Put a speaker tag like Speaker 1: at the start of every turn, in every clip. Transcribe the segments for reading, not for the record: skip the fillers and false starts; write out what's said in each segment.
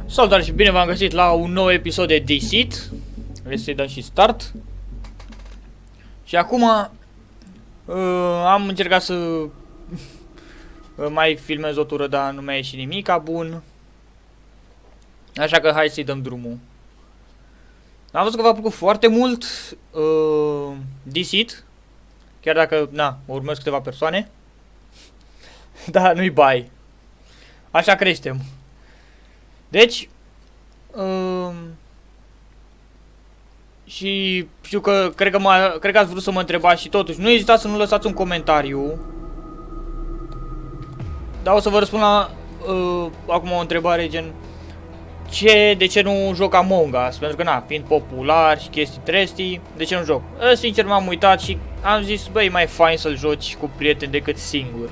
Speaker 1: Salutare și bine v-am găsit la un nou episod de Deceit. Vreau să-i dăm și start. Și acum am încercat să mai filmez o tură, dar nu mi-a ieșit nimica bun. Așa că hai să-i dăm drumul. Am văzut că v-a plăcut foarte mult Deceit. Chiar dacă, na, urmez câteva persoane. Dar nu-i bai. Așa creștem. Deci și știu că cred că ați vrut să mă întrebați și totuși nu ezitați să nu lăsați un comentariu. Dar o să vă răspund la acum o întrebare gen de ce nu joc Among Us? Pentru că na, fiind popular și chestii trestii, de ce nu joc? Sincer m-am uitat și am zis, băi, e mai fain să-l joci cu prieteni decât singur.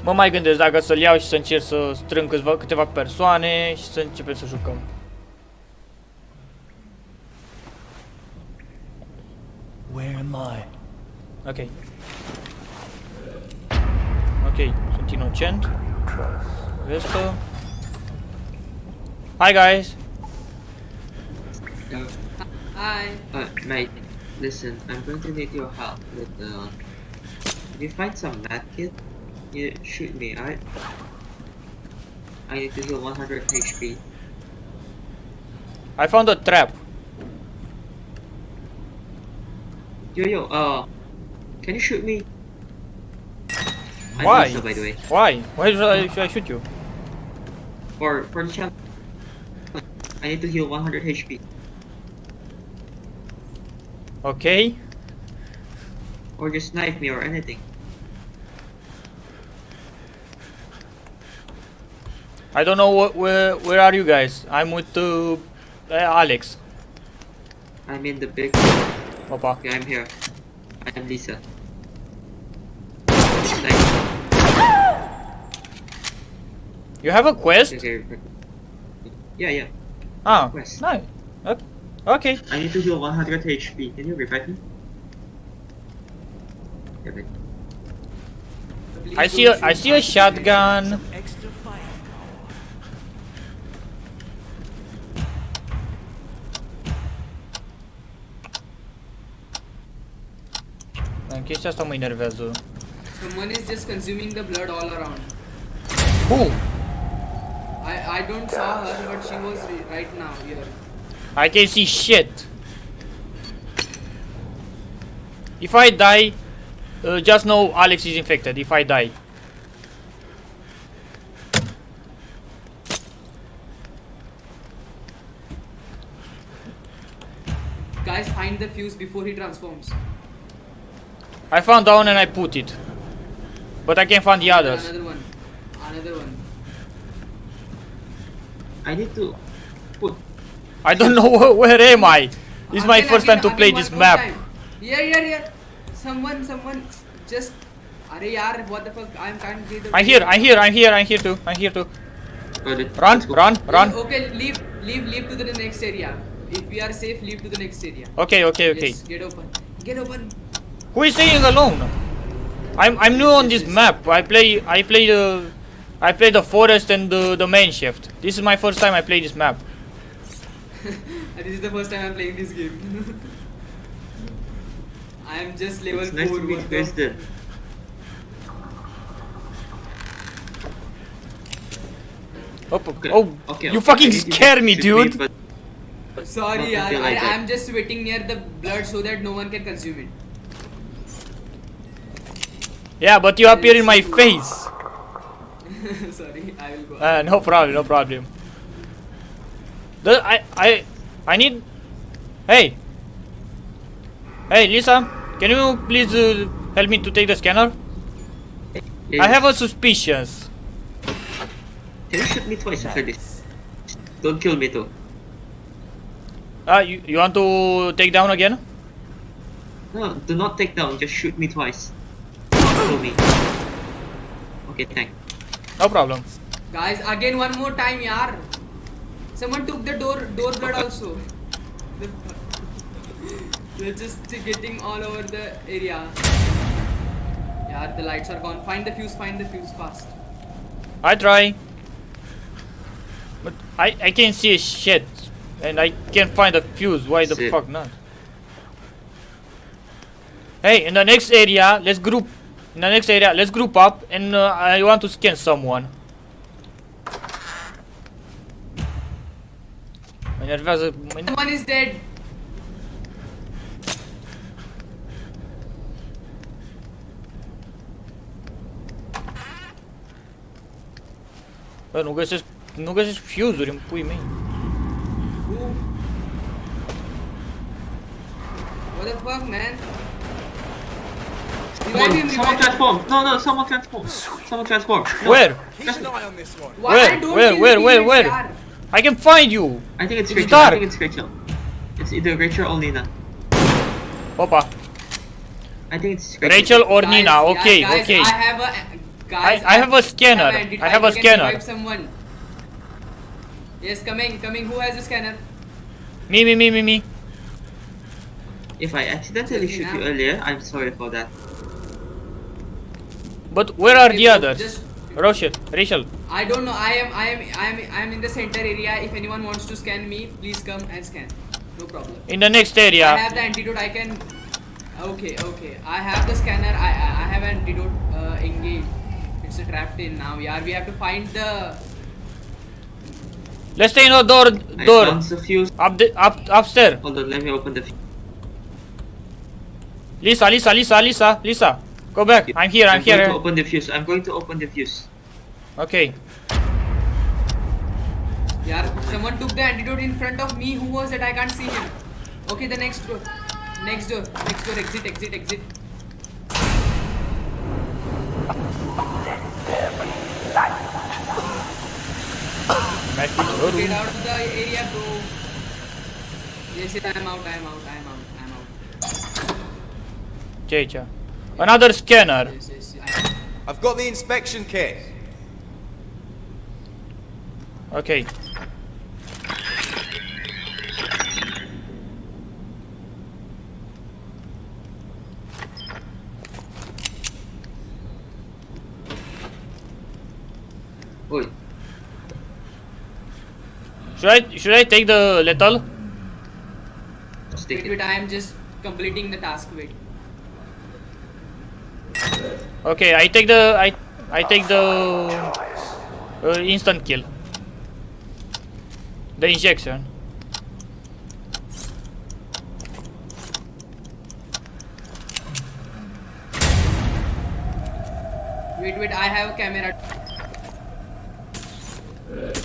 Speaker 1: Mă mai gândesc dacă să-l iau și să încerc să strâng câteva persoane și să începem să jucăm.
Speaker 2: Where am I?
Speaker 1: Ok. Ok, sunt inocent. Vestă. Hi guys!
Speaker 3: Hi.
Speaker 4: Mate, listen, I'm going to need your help with if you find some medkit, you shoot me, alright? I need to heal 100 HP.
Speaker 1: I found a trap.
Speaker 4: Yo, can you shoot me?
Speaker 1: Why?
Speaker 4: I so, by the way.
Speaker 1: Why? Why should I shoot you?
Speaker 4: For the challenge, I need to heal 100 HP.
Speaker 1: Okay.
Speaker 4: Or just snipe me or anything.
Speaker 1: I don't know where are you guys? I'm with Alex.
Speaker 4: I'm in the big...
Speaker 1: Opa.
Speaker 4: Okay, I'm here. I'm Lisa. Nice.
Speaker 1: You have a quest?
Speaker 4: Okay. Yeah.
Speaker 1: Ah,
Speaker 4: Quest.
Speaker 1: nice. Okay.
Speaker 4: I need to heal 100 HP. Can you revive me? Yeah, mate.
Speaker 1: I see a shotgun.
Speaker 2: Extra fire.
Speaker 1: Chestia asta mă enervează.
Speaker 3: Someone is just consuming the blood all around.
Speaker 1: Who?
Speaker 3: I don't saw her, but she was right now here.
Speaker 1: I can see shit. If I die, just know Alex is infected. If I die.
Speaker 3: Guys, find the fuse before he transforms.
Speaker 1: I found down and I put it, but I can't find the others.
Speaker 3: Another one.
Speaker 4: I need to put...
Speaker 1: I don't know where am I. This is my
Speaker 3: Again,
Speaker 1: first time to
Speaker 3: again,
Speaker 1: play
Speaker 3: one
Speaker 1: this
Speaker 3: more
Speaker 1: map.
Speaker 3: time. Here. Someone, just... Arey yaar, what the fuck? I can't get the...
Speaker 1: I'm here too.
Speaker 4: Oh,
Speaker 1: Run.
Speaker 3: Okay, leave to the next area. If we are safe, leave to the next area.
Speaker 1: Okay.
Speaker 3: Yes, get open.
Speaker 1: Who is staying alone? I'm new on this map. I play the forest and the main shift. This is my first time I play this map.
Speaker 3: This is the first time I'm playing this game. I am just level
Speaker 4: It's
Speaker 3: 4.
Speaker 4: nice to meet you guys then. Okay,
Speaker 1: You fucking
Speaker 4: I need you to
Speaker 1: scare me,
Speaker 4: shoot
Speaker 1: dude.
Speaker 4: but
Speaker 3: Sorry,
Speaker 4: Not
Speaker 3: yaar.
Speaker 4: until I die.
Speaker 3: I'm just waiting near the blood so that no one can consume it.
Speaker 1: Yeah, but you appear in my face.
Speaker 3: Sorry, I will go.
Speaker 1: No problem. I need. Hey, Lisa, can you please help me to take the scanner? I have a suspicion.
Speaker 4: Can you shoot me twice after this? Don't kill me too.
Speaker 1: You want to take down again?
Speaker 4: No, do not take down. Just shoot me twice. Don't kill me. Okay, thanks.
Speaker 1: No problem.
Speaker 3: Guys, again one more time, yaar. Someone took the door blood also. They're just getting all over the area. Yeah, the lights are gone. Find the fuse fast.
Speaker 1: I try. I can see a shit. And I can't find a fuse. Why the
Speaker 4: Shit.
Speaker 1: fuck not? Hey, in the next area, let's group. In the next area, let's group up, and I want to scan someone. Mă enervează.
Speaker 3: Someone is dead.
Speaker 1: Bă, nu găsesc fuse-uri în pui mei.
Speaker 3: Who? What the fuck, man? Revive him,
Speaker 4: Someone
Speaker 3: revive him.
Speaker 4: transformed. No, someone transformed. Someone transformed. No,
Speaker 1: Where?
Speaker 5: Keep an eye on this one.
Speaker 3: Why
Speaker 1: Where?
Speaker 3: don't
Speaker 1: Where?
Speaker 3: kill
Speaker 1: Where?
Speaker 3: the
Speaker 1: Where?
Speaker 3: teammates,
Speaker 1: Where?
Speaker 3: yaar?
Speaker 1: I can find you.
Speaker 4: I think it's
Speaker 1: It's
Speaker 4: Rachel.
Speaker 1: dark.
Speaker 4: I think it's Rachel. It's either Rachel or Nina.
Speaker 1: Opa.
Speaker 4: I think it's
Speaker 1: Rachel or
Speaker 3: Guys,
Speaker 1: Nina.
Speaker 3: yeah,
Speaker 1: Okay,
Speaker 3: guys,
Speaker 1: okay.
Speaker 3: I have a guys.
Speaker 1: I have a scanner. I have a
Speaker 3: can
Speaker 1: scanner.
Speaker 3: revive someone. Yes, coming. Who has a scanner?
Speaker 1: Me.
Speaker 4: If I accidentally shoot you earlier, I'm sorry for that.
Speaker 1: But where are
Speaker 3: Okay,
Speaker 1: the
Speaker 3: bro,
Speaker 1: others?
Speaker 3: just-
Speaker 1: Rachel.
Speaker 3: I don't know. I am in the center area. If anyone wants to scan me, please come and scan. No problem.
Speaker 1: In the next
Speaker 3: I
Speaker 1: area.
Speaker 3: have the antidote. I can. Okay. I have the scanner. I have antidote engaged. It's trapped in now. Yeah, we have to find the.
Speaker 1: Let's stay in the door.
Speaker 4: I
Speaker 1: Door.
Speaker 4: found the fuse.
Speaker 1: Upstairs.
Speaker 4: Hold on, let me open the fuse.
Speaker 1: Lisa. Go back. I'm here.
Speaker 4: I'm going to open the fuse. I'm going to open the fuse.
Speaker 1: Okay.
Speaker 3: Yeah, someone took the antidote in front of me. Who was it? I can't see him. Okay, the next door. Next door. Exit. Get out of the area, bro. Yes, I'm out.
Speaker 1: Ce aici? Another scanner.
Speaker 3: Yes.
Speaker 5: I've got the inspection kit.
Speaker 1: Okay.
Speaker 4: Wait,
Speaker 1: Should I take the lethal?
Speaker 4: just take it.
Speaker 3: Wait, I am just completing the task. Wait.
Speaker 1: Okay, I take the instant kill. The injection.
Speaker 3: Wait, I have a camera. Yes.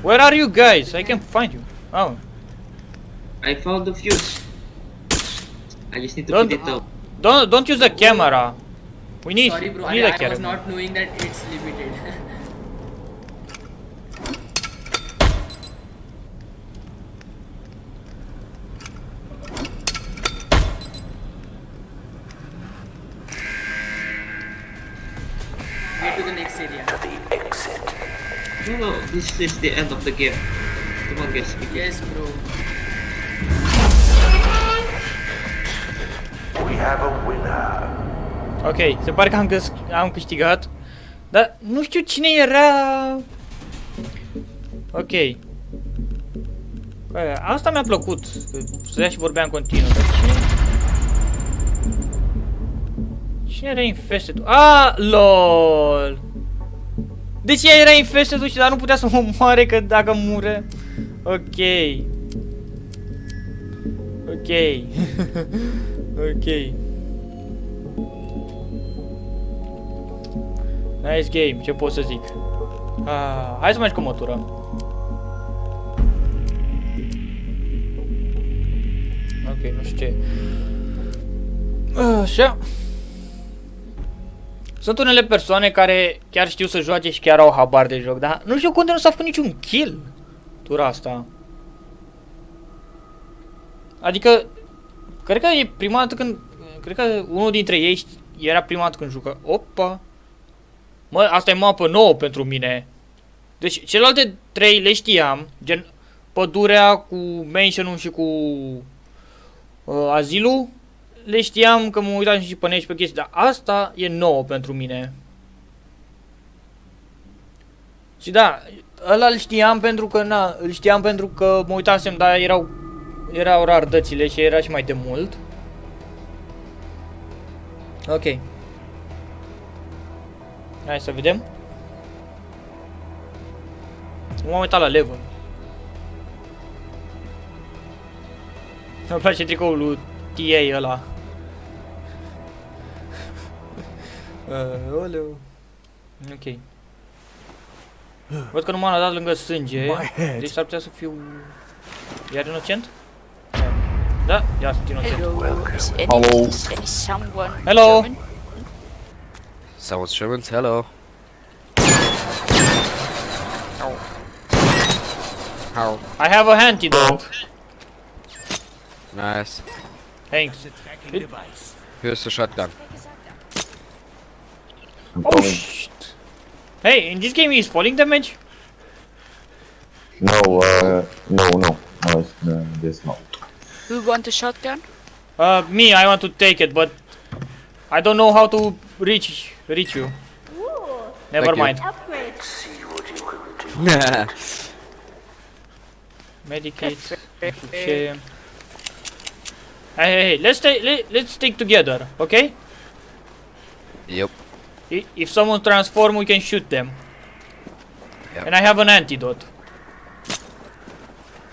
Speaker 1: Where are you guys? I can find you. Oh.
Speaker 4: I found the fuse. I just need to put it down.
Speaker 1: Don't use the camera. We need
Speaker 3: Sorry, bro.
Speaker 1: we need a
Speaker 3: I
Speaker 1: camera.
Speaker 3: was not knowing that it's limited. Get to the next area.
Speaker 4: No, this is the end of the game. Come on, guys.
Speaker 3: Yes, bro.
Speaker 2: We have a winner.
Speaker 1: Ok, se pare că am câștigat. Dar nu știu cine era. Ok. Bă, asta mi-a plăcut. Stătea și vorbea în continuu. Dar cine era infested? Ah, lol. Deci ea era infested și dar nu putea să mă moare că dacă mure. Ok. Ok. Nice game, ce pot să zic. Hai să mai jucăm o tură. Ok, nu știu ce. Așa. Sunt unele persoane care chiar știu să joace și chiar au habar de joc, dar nu știu cum de nu s-a făcut niciun kill tura asta. Adică, cred că e prima dată când... Cred că unul dintre ei era prima dată când jucă. Opa! Mă, asta e mapă nouă pentru mine. Deci, celelalte trei le știam. Gen, pădurea cu mansion-ul și cu azilul. Le știam că mă uitam și pe net și pe chestii. Dar asta e nouă pentru mine. Și da, ăla îl știam pentru că, îl știam pentru că mă uitasem, dar erau rar dățile și era și mai de mult. Ok. Hai să vedem. Nu m-am uitat la level. Îmi place tricoul lui TA ăla. Oleu. Ok. Văd că nu m-a dat lângă sânge. Deci s-ar putea să fiu... Iar inocent? Da, ia sunt inocent.
Speaker 6: Hello. Is someone
Speaker 1: Hello.
Speaker 6: German?
Speaker 7: Someone's German? Hello. How?
Speaker 1: I have a antidote.
Speaker 7: Nice.
Speaker 1: Thanks.
Speaker 7: Here's the shotgun.
Speaker 1: Oh shit. Hey, in this game is falling damage?
Speaker 8: No, no, there's not.
Speaker 6: Who want the shotgun?
Speaker 1: Me, I want to take it, but I don't know how to reach you. Never
Speaker 7: Thank you.
Speaker 1: mind.
Speaker 7: Nah.
Speaker 1: Medicate. Ce... Hey, let's stick together, okay?
Speaker 7: Yep.
Speaker 1: If someone transform, we can shoot them.
Speaker 7: Yep.
Speaker 1: And I have an antidote.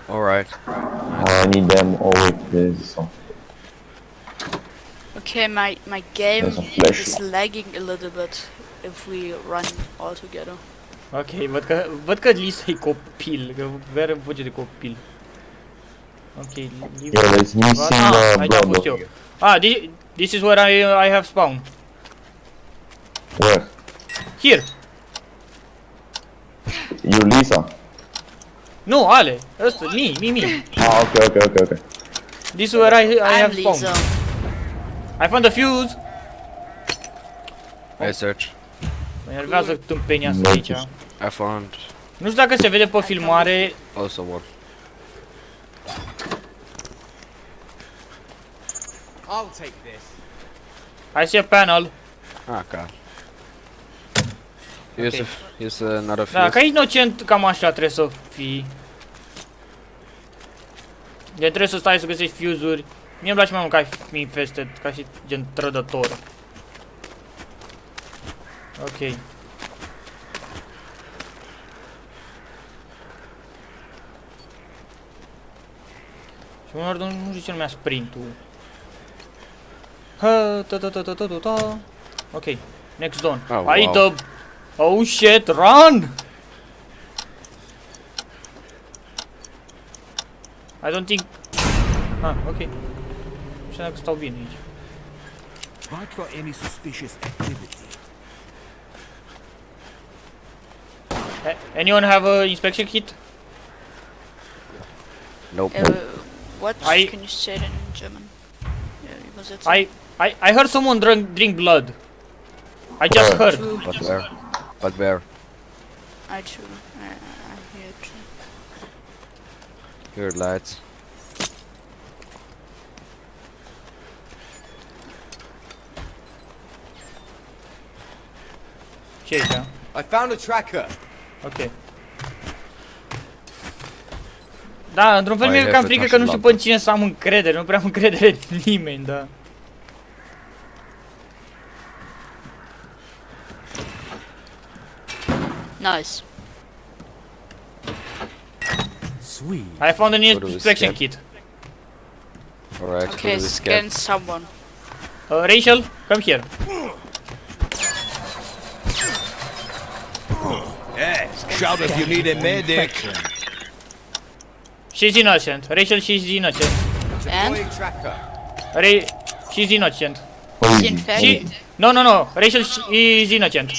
Speaker 7: Alright.
Speaker 8: I need them. Oh wait, there's some.
Speaker 6: Okay, my game
Speaker 8: There's a flash.
Speaker 6: is lagging a little bit if we run all together.
Speaker 1: Ok, văd că Lisa e copil, că are voce de copil. Ok, leave.
Speaker 8: Yeah, there's missing
Speaker 1: aici am fost eu.
Speaker 8: blood.
Speaker 1: Ah, this is where I have spawned.
Speaker 8: Where?
Speaker 1: Here.
Speaker 8: You, Lisa?
Speaker 1: Nu, Ale. Ăsta, me.
Speaker 8: Ah, okay.
Speaker 1: This is where I
Speaker 6: I'm
Speaker 1: have spawned.
Speaker 6: Lisa.
Speaker 1: I found a fuse.
Speaker 7: I search.
Speaker 1: Mă enervează tâmpenia asta aici.
Speaker 7: I found
Speaker 1: Nu știu dacă se vede pe filmare.
Speaker 7: also one.
Speaker 5: I'll take this.
Speaker 1: I see a panel.
Speaker 7: Ah, God. Here's
Speaker 1: Okay.
Speaker 7: here's another
Speaker 1: Da,
Speaker 7: fuse.
Speaker 1: ca inocent cam așa trebuie să fii. De trebuie să stai să găsești fuse-uri. Mie îmi place mai mult ca infested, ca și gen trădător. Ok. Și unor nu știu ce numea sprint-ul. Ok, next zone.
Speaker 7: Oh,
Speaker 1: I
Speaker 7: wow.
Speaker 1: the... Oh shit, run! I don't think... Ah, ok. Nu știu dacă stau bine aici.
Speaker 2: Watch for any suspicious activity.
Speaker 1: Anyone have a inspection kit?
Speaker 7: Nope.
Speaker 6: What?
Speaker 1: I-
Speaker 6: Can you say it in German? Was it?
Speaker 1: I heard someone drink blood. I just heard.
Speaker 6: True.
Speaker 7: But where? But where?
Speaker 6: I too. I hear too.
Speaker 7: Here lights.
Speaker 1: Ce e aici?
Speaker 5: I found a tracker.
Speaker 1: Ok. Da, într-un fel
Speaker 7: Mai
Speaker 1: mi-e cam frică că nu știu
Speaker 7: repetați
Speaker 1: pe cine să am încredere, nu prea am încredere în nimeni, da.
Speaker 6: Nice.
Speaker 2: Sweet.
Speaker 1: I found an
Speaker 7: What do we
Speaker 1: inspection
Speaker 7: scan?
Speaker 1: kit.
Speaker 7: Alright.
Speaker 6: Okay,
Speaker 7: who do we
Speaker 6: scan someone.
Speaker 1: Rachel, come here.
Speaker 5: Yeah. Shout if you need a medic.
Speaker 1: She's innocent. Rachel, she's innocent.
Speaker 6: And
Speaker 5: Deploying tracker.
Speaker 1: She's innocent.
Speaker 6: is infected.
Speaker 1: She... No. Rachel is innocent.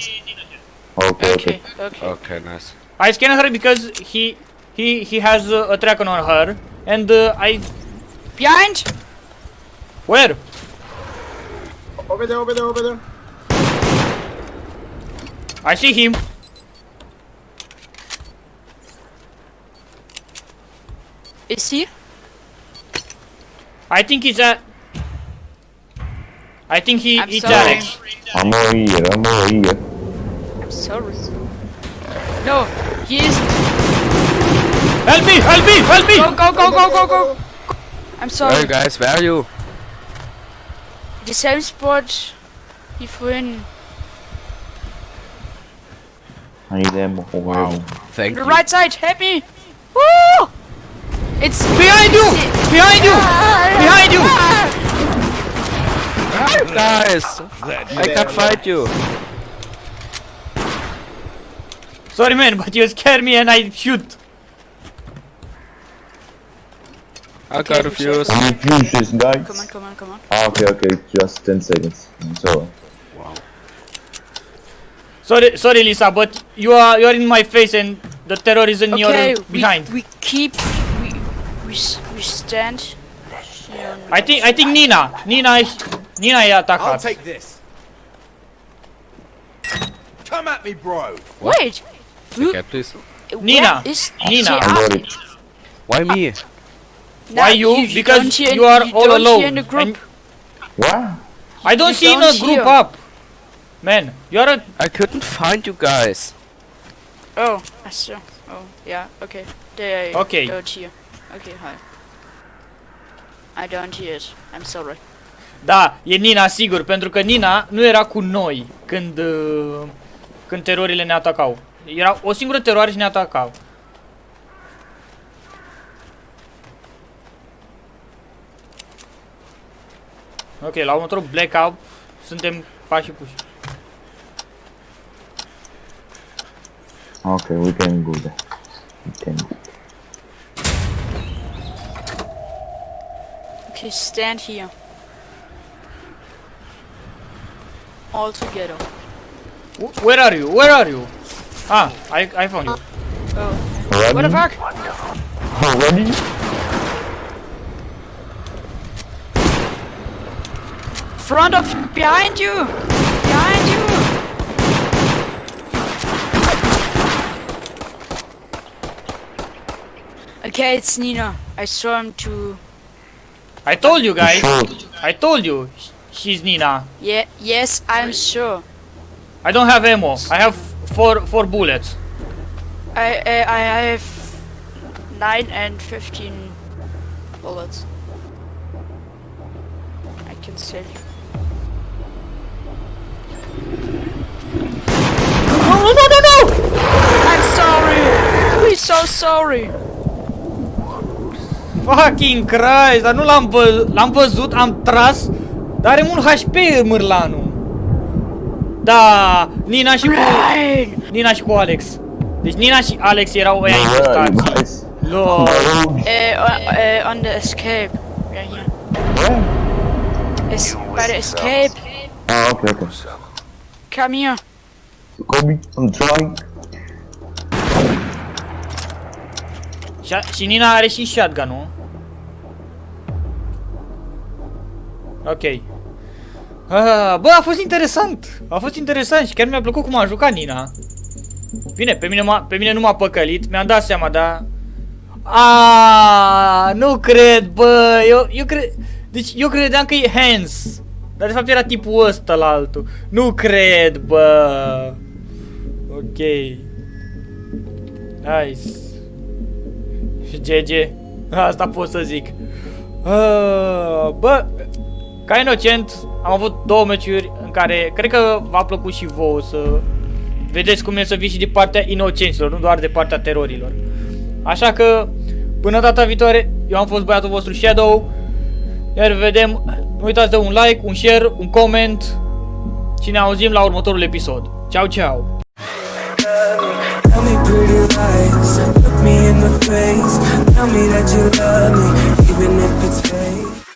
Speaker 8: Okay.
Speaker 6: Okay. Okay.
Speaker 7: Okay, nice.
Speaker 1: I scanned her because he has a tracker on her, and I...
Speaker 6: Behind.
Speaker 1: Where?
Speaker 8: Over there.
Speaker 1: I see him.
Speaker 6: Is he?
Speaker 1: I think he's a... I think
Speaker 6: I'm
Speaker 1: it's
Speaker 6: sorry.
Speaker 1: Alex.
Speaker 8: I'm over here.
Speaker 6: I'm sorry. No, he isn't.
Speaker 1: Help me! Help me! Help me!
Speaker 6: Go. I'm
Speaker 7: Where are
Speaker 6: sorry.
Speaker 7: you guys? Where are you?
Speaker 6: The same spot he vorhin.
Speaker 8: I need ammo. Wow.
Speaker 7: Thank
Speaker 6: The
Speaker 7: you.
Speaker 6: right side, help me! Woo! It's
Speaker 1: Behind you! Behind you! Behind you!
Speaker 7: Guys, I can't fight you.
Speaker 1: Sorry man, but you scare me and I shoot.
Speaker 7: I got a fuse.
Speaker 8: I need fuses, guys.
Speaker 6: Come on.
Speaker 8: Ah, okay. Just 10 seconds. So.
Speaker 1: Sorry Lisa, but you are in my face and the terror is in
Speaker 6: Okay,
Speaker 1: your behind.
Speaker 6: we stand here.
Speaker 1: I think Nina e
Speaker 5: I'll
Speaker 1: atacat.
Speaker 5: take this. Come at me, bro.
Speaker 6: Wait!
Speaker 7: Okay, please.
Speaker 1: Nina,
Speaker 6: Where is
Speaker 1: Nina.
Speaker 8: I
Speaker 6: JR?
Speaker 8: got it.
Speaker 7: Why me?
Speaker 6: Nah,
Speaker 1: Why you? Because
Speaker 6: don't hear-
Speaker 1: you are all
Speaker 6: don't
Speaker 1: alone.
Speaker 6: hear in the group.
Speaker 1: And
Speaker 8: What?
Speaker 1: I don't
Speaker 6: You
Speaker 1: see in
Speaker 6: don't
Speaker 1: a group
Speaker 6: hear.
Speaker 1: up. Man, you are a...
Speaker 7: I couldn't find you guys.
Speaker 6: Oh, I saw. Oh, yeah, okay. They
Speaker 1: Okay.
Speaker 6: don't hear. Okay, hi. I don't hear it. I'm sorry.
Speaker 1: Da, e Nina, sigur, pentru că Nina nu era cu noi când terorile ne atacau. Era o singură teroare și ne atacau. Ok, la următorul blackout suntem pași puși.
Speaker 8: Okay, we can go there. We can.
Speaker 6: Okay, stand here. All together.
Speaker 1: Where are you? Where are you? Ah, I found you.
Speaker 6: Oh.
Speaker 8: Ready?
Speaker 6: What the fuck?
Speaker 8: Ready?
Speaker 6: Front of behind you! Behind you! Okay, it's Nina. I saw him too.
Speaker 1: I told you guys.
Speaker 8: Sure.
Speaker 1: I told you. She's Nina.
Speaker 6: Yeah, yes, I'm sure.
Speaker 1: I don't have ammo. I have four bullets.
Speaker 6: I have 9 and 15 bullets. I can sell you.
Speaker 1: No!
Speaker 6: I'm sorry! We're so sorry!
Speaker 1: Fucking Christ, dar nu l-am văzut, am tras, dar are mult HP mârlanul. Da, Nina și cu Alex. Deci Nina și Alex erau ăia
Speaker 8: Where are you
Speaker 1: infectați.
Speaker 8: guys?
Speaker 1: Lol.
Speaker 6: On the escape. Right here.
Speaker 8: Where?
Speaker 6: By the escape.
Speaker 8: Ah, okay.
Speaker 6: Come here.
Speaker 8: Kobe, I'm trying.
Speaker 1: Și Nina are și shotgun-ul. Ok. Bă, a fost interesant. A fost interesant și chiar mi-a plăcut cum a jucat Nina. Bine, pe mine nu m-a păcălit, mi-am dat seama, dar... Nu cred, bă, eu cred... Deci eu credeam că e Hans. Dar de fapt era tipul ăsta la altul. Nu cred, bă. Ok. Nice. Și GG. Asta pot să zic. Bă, ca inocent, am avut 2 meciuri în care cred că v-a plăcut și vouă să vedeți cum e să vii și de partea inocenților, nu doar de partea terorilor. Așa că, până data viitoare, eu am fost băiatul vostru Shadow. Iar vedem, nu uitați de un like, un share, un comment și ne auzim la următorul episod. Ciao, ciao!
Speaker 9: Tell me pretty lies, look me in the face. Tell me that you love me, even if it's fake.